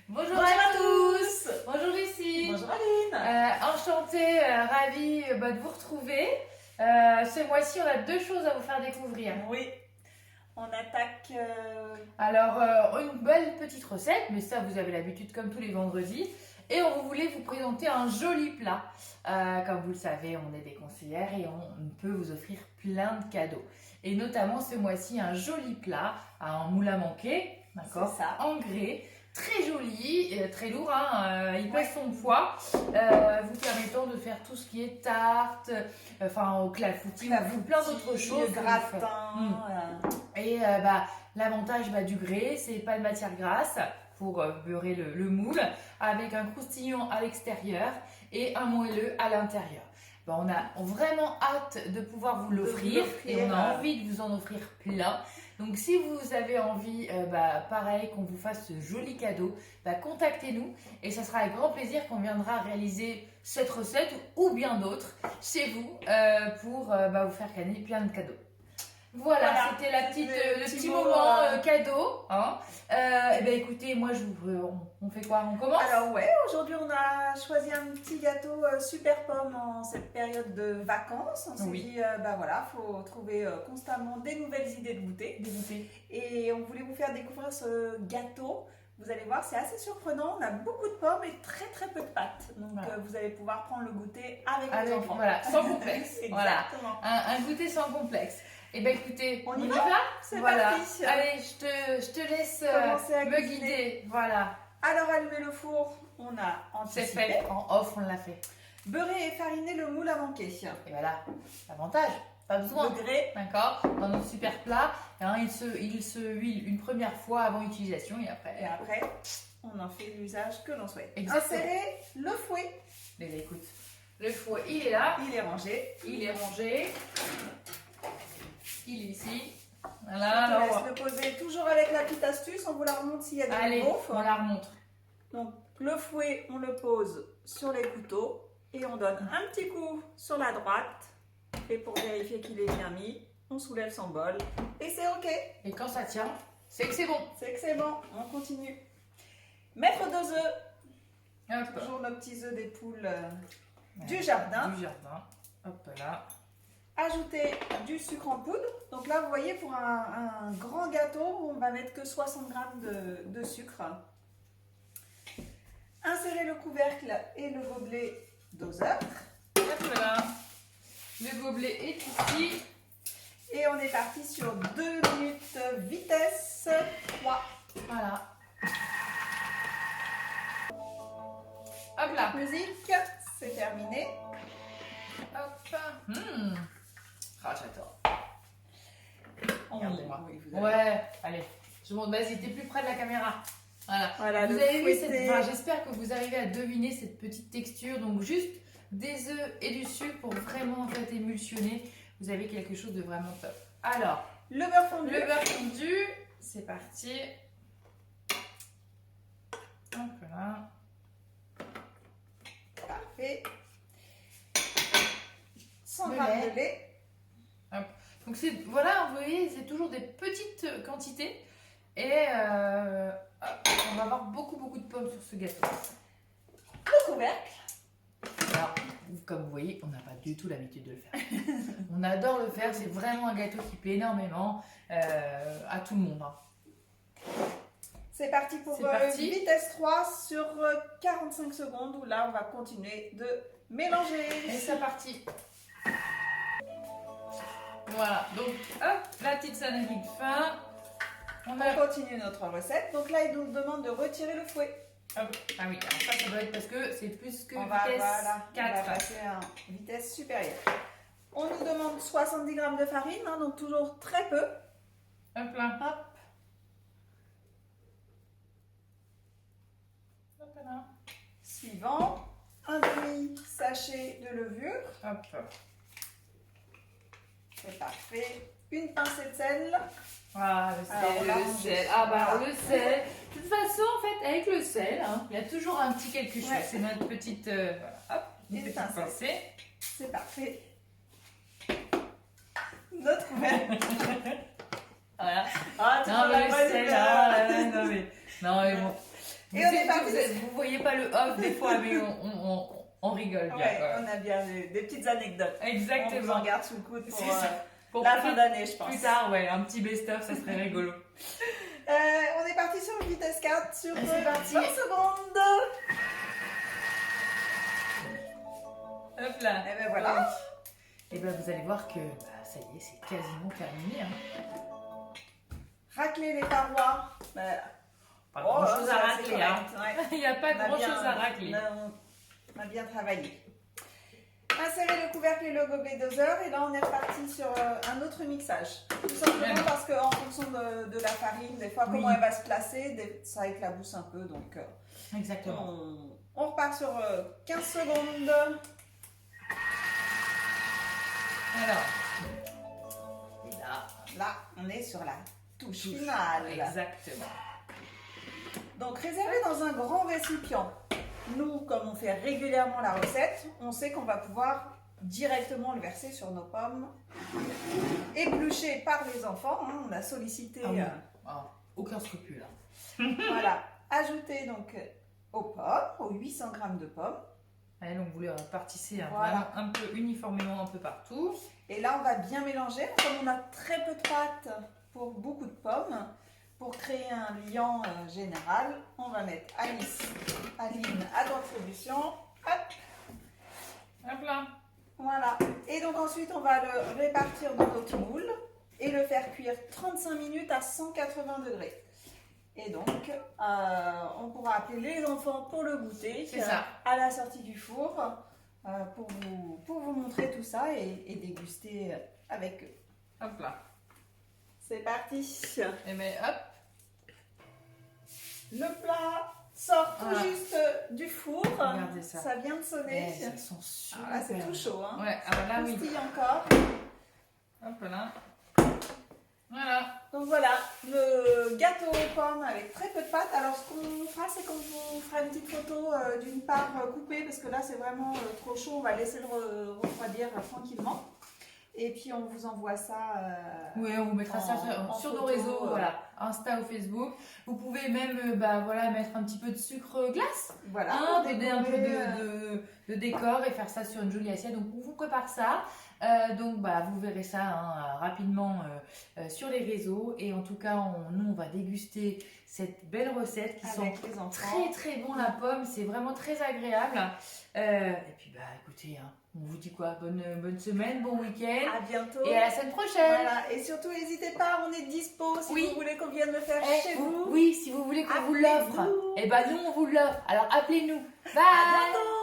Bonjour à tous. Bonjour Lucie. Bonjour Aline. Enchantée, ravie de vous retrouver. Ce mois-ci, on a deux choses à vous faire découvrir. Oui, on attaque... Alors, une belle petite recette, mais ça, vous avez l'habitude comme tous les vendredis. Et on voulait vous présenter un joli plat. Comme vous le savez, on est des conseillères et on peut vous offrir plein de cadeaux. Et notamment ce mois-ci, un joli plat, un moule à manquer, d'accord, ça. en grès. Très joli, très lourd, hein, il pèse son poids, vous permettant de faire tout ce qui est tarte, enfin au clafoutis, ou plein d'autres choses. Gratin. Et l'avantage du grès, c'est pas de matière grasse pour beurrer le moule, avec un croustillant à l'extérieur et un moelleux à l'intérieur. On a vraiment hâte de pouvoir vous l'offrir et on a envie de vous en offrir plein. Donc si vous avez envie, pareil, qu'on vous fasse ce joli cadeau, contactez-nous et ça sera avec grand plaisir qu'on viendra réaliser cette recette ou bien d'autres chez vous pour vous faire gagner plein de cadeaux. Voilà, c'était le petit moment cadeau. Hein. Écoutez, moi, on fait quoi? On commence? Alors ouais, aujourd'hui on a choisi un petit gâteau super pomme en cette période de vacances. On s'est dit, faut trouver constamment des nouvelles idées de goûter. Et on voulait vous faire découvrir ce gâteau. Vous allez voir, c'est assez surprenant. On a beaucoup de pommes et très très peu de pâtes. Donc vous allez pouvoir prendre le goûter avec vos enfants. Voilà, sans complexe. Exactement. Un goûter sans complexe. Et écoutez, on y va. C'est parti. Allez, je te laisse me guider. Voilà. Alors allumez le four, on a anticipé. C'est fait, en off on l'a fait. Beurrer et fariner le moule à manquer. Et voilà, l'avantage, pas besoin. Le grès. D'accord. Dans notre super plat, il se huile une première fois avant utilisation et après, on en fait l'usage que l'on souhaite. Exactement. Insérer le fouet. Écoute, le fouet, il est là. Il est rangé. Il est ici. On Voilà. laisse le poser toujours avec la petite astuce. On vous la remonte s'il y a des gaufres. On la remonte. Donc le fouet, on le pose sur les couteaux et on donne un petit coup sur la droite. Et pour vérifier qu'il est bien mis, on soulève son bol et c'est ok. Et quand ça tient, c'est que c'est bon. C'est que c'est bon. On continue. Mettre 2 œufs. Hop. Toujours nos petits œufs des poules du jardin. Hop là. Ajouter du sucre en poudre. Donc là, vous voyez, pour un grand gâteau, on va mettre que 60 g de sucre. Insérer le couvercle et le gobelet doseur. Hop là. Le gobelet est ici. Et on est parti sur 2 minutes vitesse 3. Voilà. Hop là. Musique, c'est terminé. Hop. J'adore. Regardez-moi. Ouais, allez. Je monte. Vas-y, t'es plus près de la caméra. Voilà. Vous le avez vu fouetté. j'espère que vous arrivez à deviner cette petite texture. Donc juste des œufs et du sucre pour vraiment en fait émulsionner. Vous avez quelque chose de vraiment top. Alors, le beurre fondu. Le beurre fondu, c'est parti. Hop là. Parfait. 100 g de lait. Hop. Donc voilà, vous voyez, c'est toujours des petites quantités. Et on va avoir beaucoup de pommes sur ce gâteau. Le couvercle. Alors, comme vous voyez, on n'a pas du tout l'habitude de le faire. On adore le faire, c'est vraiment un gâteau qui plaît énormément à tout le monde. Hein. C'est parti pour vitesse 3 sur 45 secondes où là on va continuer de mélanger. Et c'est parti. Voilà, donc hop, la petite sonnerie de fin. On continue notre recette. Donc là, il nous demande de retirer le fouet. Hop. Ah oui, alors ça doit être parce que c'est plus que vitesse 4. 4. On va passer à vitesse supérieure. On nous demande 70 g de farine, donc toujours très peu. Hop là. Hop. Hop là. Suivant, un demi-sachet de levure. Hop. C'est parfait. Une pincée de sel. Ah, le sel. Le sel. De toute façon, en fait, avec le sel, il y a toujours un petit quelque chose. C'est notre petite, une petite pincée. C'est parfait. Notre couvercle. Voilà. Ah, tu non, mais le sel, non, mais bon. Vous voyez pas le off des fois, mais on rigole bien. Ouais, on a bien des petites anecdotes. Exactement. On vous en garde sous le coude pour Pour la fin d'année, je pense. Plus tard, ouais, un petit best-of, ça serait rigolo. On est parti sur une vitesse 4 sur 20 secondes. Hop là. Et ben voilà. Et ben vous allez voir que ça y est, c'est quasiment terminé. Hein. Racler les parois. Pas grand chose à racler. Hein. Ouais. Il n'y a pas grand chose à racler. On a bien travaillé. Insérer le couvercle et le gobelet doseur. Et là, on est reparti sur un autre mixage. Tout simplement parce qu'en fonction de la farine, des fois, comment elle va se placer, ça éclabousse un peu. Donc, exactement. On repart sur 15 secondes. Alors, et là, on est sur la touche finale. Exactement. Donc, réservé dans un grand récipient. Nous, comme on fait régulièrement la recette, on sait qu'on va pouvoir directement le verser sur nos pommes, épluchées par les enfants. Hein, on a sollicité. Aucun scrupule. Hein. Voilà. Ajouter donc aux pommes, aux 800 g de pommes. Allez, donc vous les répartissez vraiment un peu uniformément un peu partout. Et là, on va bien mélanger. Comme on a très peu de pâte pour beaucoup de pommes, pour créer un liant général, on va mettre anis, aline à contribution. Hop. Hop là. Voilà. Et donc ensuite, on va le répartir dans notre moule et le faire cuire 35 minutes à 180 degrés. Et donc, on pourra appeler les enfants pour le goûter à la sortie du four pour vous montrer tout ça et déguster avec eux. Hop là. C'est parti. Et bien hop. Le plat sort tout juste du four. Regardez ça. Ça vient de sonner. Ça sent super. Là, c'est tout chaud. Hein. Ouais, alors là, oui. Encore. Hop là. Voilà. Donc voilà, le gâteau aux pommes avec très peu de pâte. Alors ce qu'on fera, c'est qu'on vous fera une petite photo d'une part coupée parce que là c'est vraiment trop chaud. On va laisser le refroidir tranquillement. Et puis on vous envoie ça. Oui, on vous mettra ça sur nos réseaux, voilà, Insta ou Facebook. Vous pouvez même mettre un petit peu de sucre glace. Voilà. Donner un peu de décor et faire ça sur une jolie assiette. Donc on vous prépare ça. Vous verrez ça rapidement sur les réseaux. Et en tout cas, nous on va déguster cette belle recette qui sent très très bon la pomme. C'est vraiment très agréable. Et puis écoutez, on vous dit quoi, bonne semaine, bon week-end. À bientôt. Et à la semaine prochaine. Voilà. Et surtout, n'hésitez pas, on est dispo si vous voulez qu'on vienne le faire chez vous. Oui, si vous voulez qu'on vous l'offre. Et nous on vous l'offre. Alors appelez-nous. Bye. À bientôt.